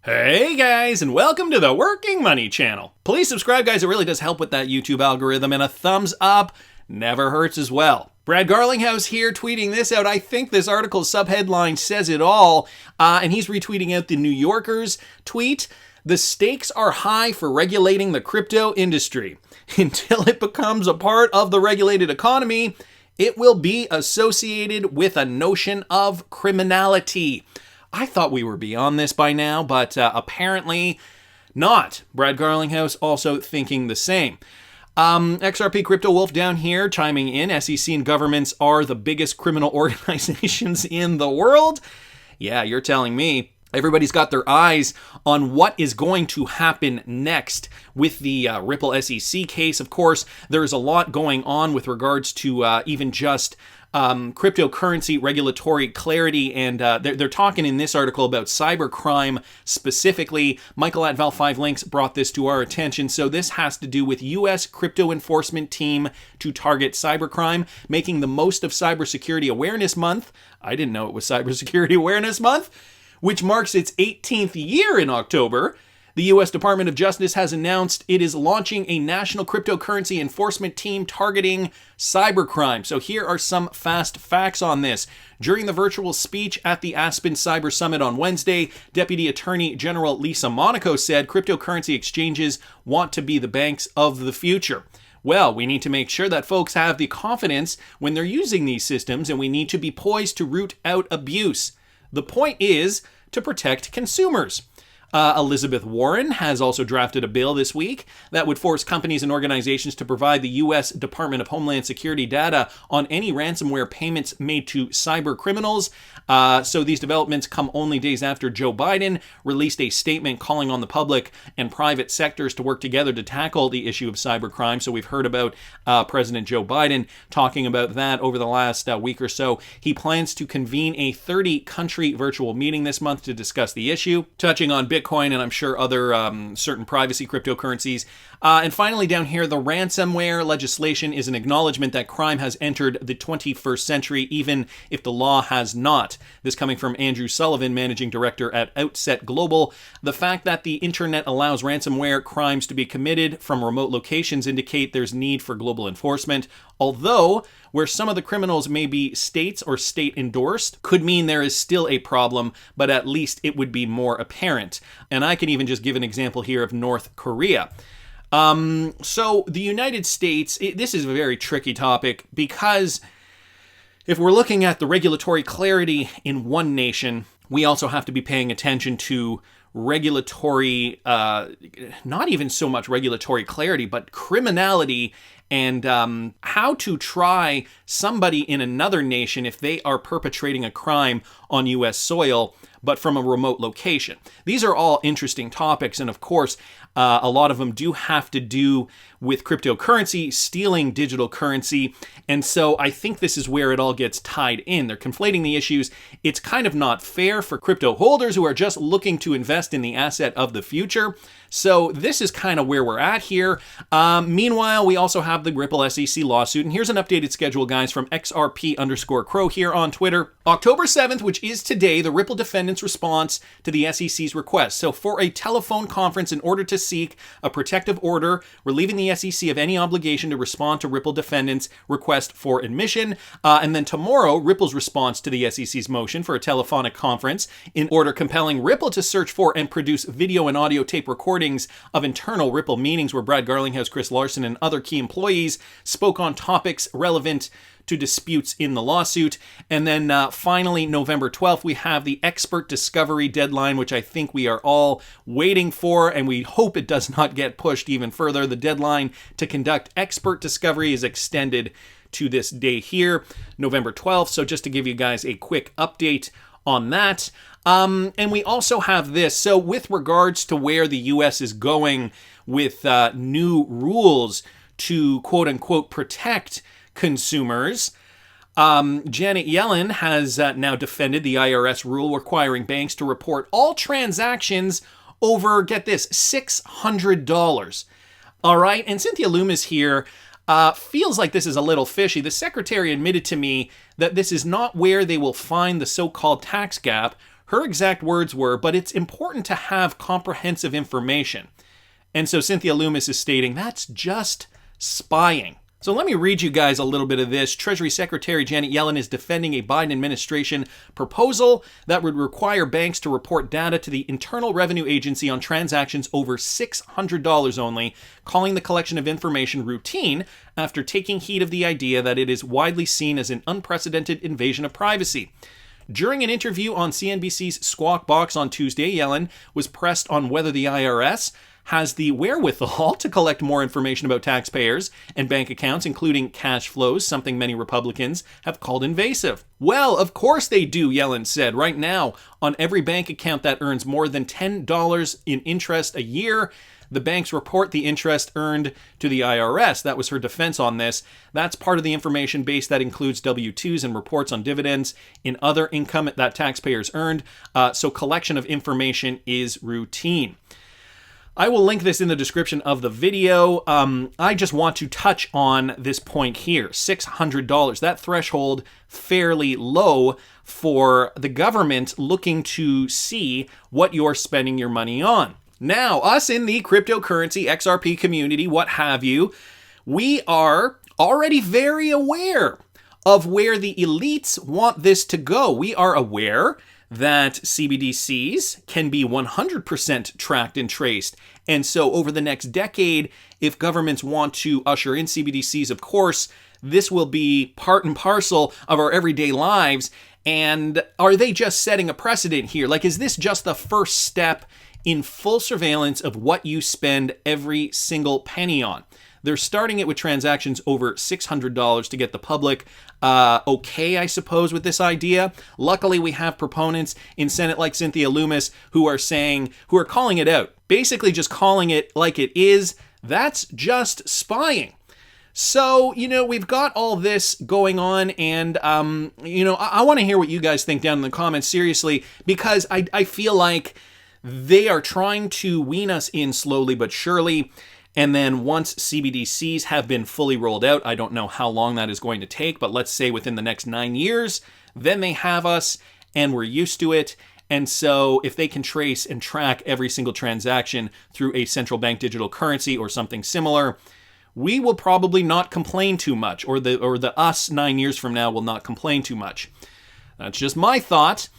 Hey guys, and welcome to the Working Money channel. Please subscribe, guys. It really does help with that YouTube algorithm, and a thumbs up never hurts as well. Brad Garlinghouse here tweeting this out. I think this article's subheadline says it all, and he's retweeting out the New Yorker's tweet. The stakes are high for regulating the crypto industry. Until it becomes a part of the regulated economy, it will be associated with a notion of criminality. I thought we were beyond this by now, but apparently not. Brad Garlinghouse also thinking the same. XRP Crypto Wolf down here chiming in. SEC and governments are the biggest criminal organizations in the world. Yeah, you're telling me. Everybody's got their eyes on what is going to happen next with the Ripple SEC case. Of course, there's a lot going on with regards to even just cryptocurrency regulatory clarity, and they're talking in this article about cybercrime specifically. Michael at Val5 Links brought this to our attention. So this has to do with U.S. crypto enforcement team to target cybercrime, making the most of Cybersecurity Awareness Month. I didn't know it was Cybersecurity Awareness Month, which marks its 18th year in October. The U.S. Department of Justice has announced it is launching a national cryptocurrency enforcement team targeting cybercrime. So here are some fast facts on this. During the virtual speech at the Aspen Cyber Summit on Wednesday, Deputy Attorney General Lisa Monaco said cryptocurrency exchanges want to be the banks of the future. Well, we need to make sure that folks have the confidence when they're using these systems, and we need to be poised to root out abuse. The point is to protect consumers. Elizabeth Warren has also drafted a bill this week that would force companies and organizations to provide the U.S. Department of Homeland Security data on any ransomware payments made to cyber criminals. So these developments come only days after Joe Biden released a statement calling on the public and private sectors to work together to tackle the issue of cybercrime. So we've heard about President Joe Biden talking about that over the last week or so. He plans to convene a 30-country virtual meeting this month to discuss the issue, touching on Bitcoin and I'm sure other certain privacy cryptocurrencies. And finally down here, the ransomware legislation is an acknowledgement that crime has entered the 21st century, even if the law has not. This coming from Andrew Sullivan, Managing Director at Outset Global. The fact that the internet allows ransomware crimes to be committed from remote locations indicate there's need for global enforcement, although where some of the criminals may be states or state endorsed could mean there is still a problem, but at least it would be more apparent. And I can even just give an example here of North Korea. So the United States, this is a very tricky topic because if we're looking at the regulatory clarity in one nation, we also have to be paying attention to regulatory, not even so much regulatory clarity, but criminality and how to try somebody in another nation if they are perpetrating a crime on U.S. soil, but from a remote location. These are all interesting topics, and of course, a lot of them do have to do with cryptocurrency, stealing digital currency, and so I think this is where it all gets tied in. They're conflating the issues. It's kind of not fair for crypto holders who are just looking to invest in the asset of the future. So this is kind of where we're at here. Meanwhile, we also have the Ripple SEC lawsuit, and here's an updated schedule, guys, from XRP_Crow here on Twitter. October 7th, which is today, the Ripple defendants' response to the SEC's request. So for a telephone conference in order to seek a protective order, relieving the SEC of any obligation to respond to Ripple defendants' request for admission. And then tomorrow, Ripple's response to the SEC's motion for a telephonic conference in order compelling Ripple to search for and produce video and audio tape recordings of internal Ripple meetings where Brad Garlinghouse, Chris Larson, and other key employees spoke on topics relevant to disputes in the lawsuit. And then finally, November 12th, we have the expert discovery deadline, which I think we are all waiting for, and we hope it does not get pushed even further. The deadline to conduct expert discovery is extended to this day here, November 12th. So just to give you guys a quick update on that. And we also have this. So with regards to where the U.S. is going with new rules to quote unquote protect consumers, Janet Yellen has now defended the IRS rule requiring banks to report all transactions over, get this, $600. All right, and Cynthia Loomis here feels like this is a little fishy. The secretary admitted to me that this is not where they will find the so-called tax gap. Her exact words were, "But it's important to have comprehensive information." And so Cynthia Lummis is stating that's just spying. So let me read you guys a little bit of this. Treasury Secretary Janet Yellen is defending a Biden administration proposal that would require banks to report data to the Internal Revenue Agency on transactions over $600 only, calling the collection of information routine after taking heed of the idea that it is widely seen as an unprecedented invasion of privacy. During an interview on CNBC's Squawk Box on Tuesday, Yellen was pressed on whether the IRS has the wherewithal to collect more information about taxpayers and bank accounts, including cash flows, something many Republicans have called invasive. Well, of course they do, Yellen said. Right now, on every bank account that earns more than $10 in interest a year, the banks report the interest earned to the IRS. That was her defense on this. That's part of the information base that includes W-2s and reports on dividends in other income that taxpayers earned. So collection of information is routine. I will link this in the description of the video. I just want to touch on this point here. $600, that threshold fairly low for the government looking to see what you're spending your money on. Now, us in the cryptocurrency, XRP community, what have you, we are already very aware of where the elites want this to go. We are aware that CBDCs can be 100% tracked and traced. And so over the next decade, if governments want to usher in CBDCs, of course, this will be part and parcel of our everyday lives. And are they just setting a precedent here? Like, is this just the first step in full surveillance of what you spend every single penny on? They're starting it with transactions over $600 to get the public okay, I suppose, with this idea. Luckily, we have proponents in Senate like Cynthia Lummis who are calling it out. Basically just calling it like it is. That's just spying. So, we've got all this going on, and, I want to hear what you guys think down in the comments, seriously, because I feel like they are trying to wean us in slowly but surely. And then once CBDCs have been fully rolled out, I don't know how long that is going to take, but let's say within the next 9 years, then they have us and we're used to it. And so if they can trace and track every single transaction through a central bank digital currency or something similar, we will probably not complain too much, or the us 9 years from now will not complain too much. That's just my thought.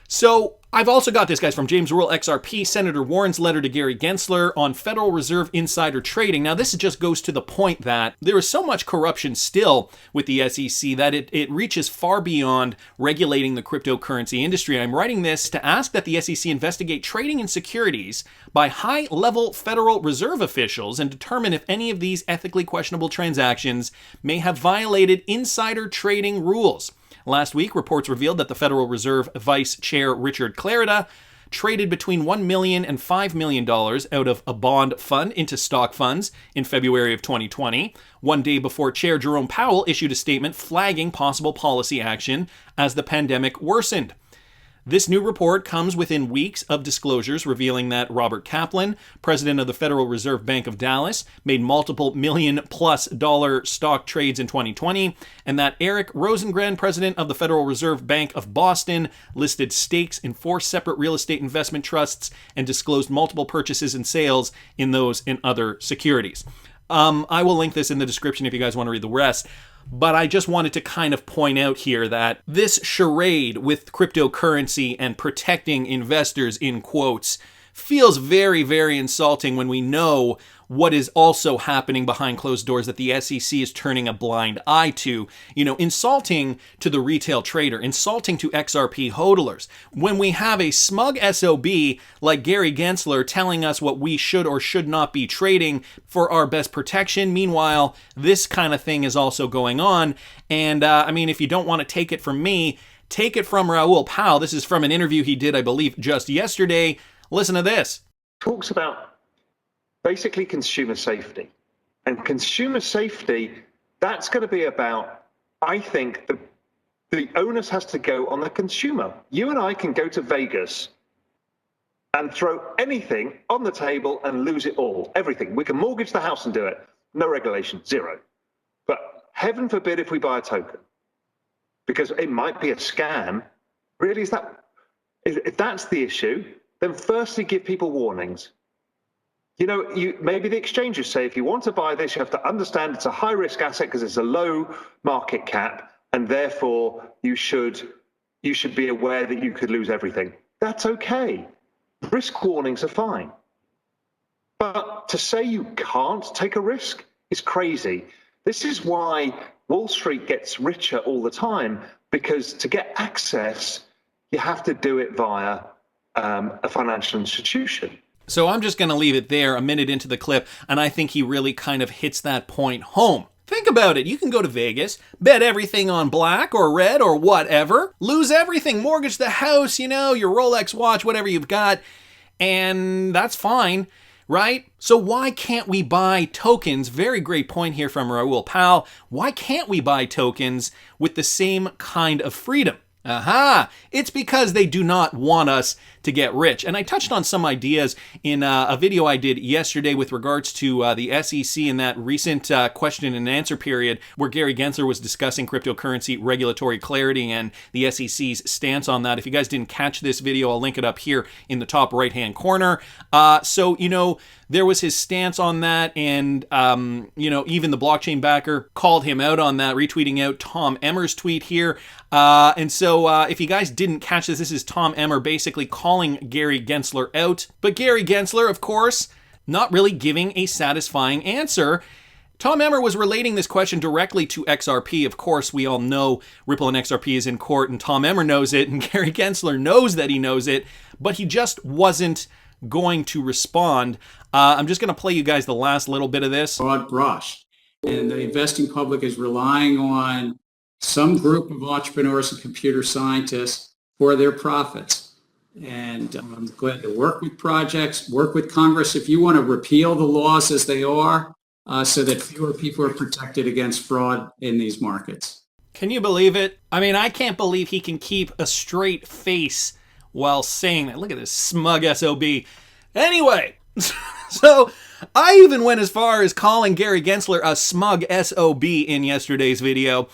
So I've also got this, guys, from James Rural XRP, Senator Warren's letter to Gary Gensler on Federal Reserve insider trading. Now, this just goes to the point that there is so much corruption still with the SEC that it reaches far beyond regulating the cryptocurrency industry. I'm writing this to ask that the SEC investigate trading in securities by high-level Federal Reserve officials and determine if any of these ethically questionable transactions may have violated insider trading rules. Last week, reports revealed that the Federal Reserve Vice Chair Richard Clarida traded between $1 million and $5 million out of a bond fund into stock funds in February of 2020, one day before Chair Jerome Powell issued a statement flagging possible policy action as the pandemic worsened. This new report comes within weeks of disclosures revealing that Robert Kaplan, president of the Federal Reserve Bank of Dallas, made multiple million-plus dollar stock trades in 2020, and that Eric Rosengren, president of the Federal Reserve Bank of Boston, listed stakes in 4 separate real estate investment trusts and disclosed multiple purchases and sales in those and other securities. I will link this in the description if you guys want to read the rest. But I just wanted to kind of point out here that this charade with cryptocurrency and protecting investors, in quotes, feels very, very insulting when we know what is also happening behind closed doors that the SEC is turning a blind eye to. Insulting to the retail trader, insulting to XRP hodlers. When we have a smug SOB like Gary Gensler telling us what we should or should not be trading for our best protection, meanwhile, this kind of thing is also going on. And if you don't want to take it from me, take it from Raoul Pal. This is from an interview he did, I believe, just yesterday. Listen to this. Talks about basically consumer safety. And consumer safety, that's going to be about, I think, the onus has to go on the consumer. You and I can go to Vegas and throw anything on the table and lose it all, everything. We can mortgage the house and do it. No regulation, zero. But heaven forbid if we buy a token, because it might be a scam. Really, is that? If that's the issue, then firstly give people warnings. Maybe the exchanges say if you want to buy this, you have to understand it's a high risk asset because it's a low market cap, and therefore you should be aware that you could lose everything. That's okay. Risk warnings are fine. But to say you can't take a risk is crazy. This is why Wall Street gets richer all the time, because to get access, you have to do it via a financial institution. So I'm just going to leave it there a minute into the clip, and I think he really kind of hits that point home. Think about it. You can go to Vegas, bet everything on black or red or whatever, lose everything, mortgage the house, your Rolex watch, whatever you've got, and that's fine, right? So why can't we buy tokens? Very great point here from Raoul Pal. Why can't we buy tokens with the same kind of freedom? Aha! It's because they do not want us to get rich. And I touched on some ideas in a video I did yesterday with regards to the SEC in that recent question and answer period where Gary Gensler was discussing cryptocurrency regulatory clarity and the SEC's stance on that. If you guys didn't catch this video, I'll link it up here in the top right-hand corner. There was his stance on that, and, even the blockchain backer called him out on that, retweeting out Tom Emmer's tweet here. If you guys didn't catch this, this is Tom Emmer basically calling Gary Gensler out. But Gary Gensler, of course, not really giving a satisfying answer. Tom Emmer was relating this question directly to XRP. Of course, we all know Ripple and XRP is in court, and Tom Emmer knows it, and Gary Gensler knows that he knows it, but he just wasn't going to respond. I'm just going to play you guys the last little bit of this. Broad brush. And the investing public is relying on some group of entrepreneurs and computer scientists for their profits. And I'm glad to work with projects, work with Congress if you want to repeal the laws as they are so that fewer people are protected against fraud in these markets. Can you believe it? I mean, I can't believe he can keep a straight face while saying that. Look at this smug SOB. Anyway, so I even went as far as calling Gary Gensler a smug SOB in yesterday's video.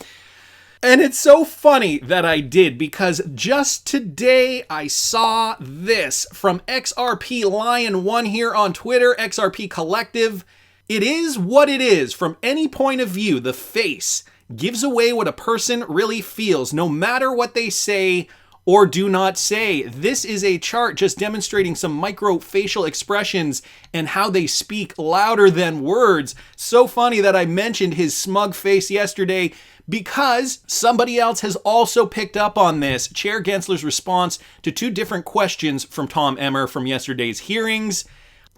And it's so funny that I did, because just today I saw this from XRP Lion 1 here on Twitter, XRP Collective. It is what it is. From any point of view, the face gives away what a person really feels, no matter what they say or do not say. This is a chart just demonstrating some micro facial expressions and how they speak louder than words. So funny that I mentioned his smug face yesterday, because somebody else has also picked up on this. Chair Gensler's response to two different questions from Tom Emmer from yesterday's hearings.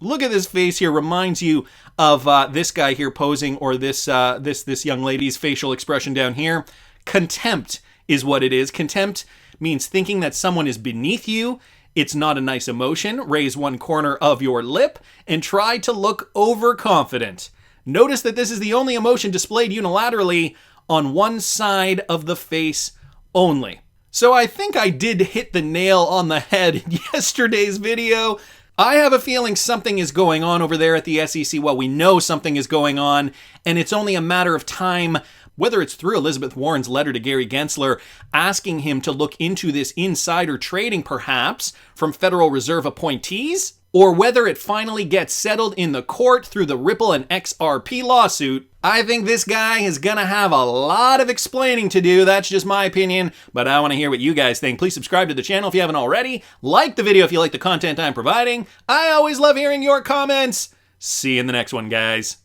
Look at this face here. Reminds you of this guy here posing, or this young lady's facial expression down here. Contempt is what it is. Contempt means thinking that someone is beneath you. It's not a nice emotion. Raise one corner of your lip and try to look overconfident. Notice that this is the only emotion displayed unilaterally on one side of the face only. So I think I did hit the nail on the head in yesterday's video. I have a feeling something is going on over there at the SEC. Well, we know something is going on, and it's only a matter of time, whether it's through Elizabeth Warren's letter to Gary Gensler asking him to look into this insider trading, perhaps, from Federal Reserve appointees, or whether it finally gets settled in the court through the Ripple and XRP lawsuit. I think this guy is gonna have a lot of explaining to do. That's just my opinion, but I want to hear what you guys think. Please subscribe to the channel if you haven't already. Like the video if you like the content I'm providing. I always love hearing your comments. See you in the next one, guys.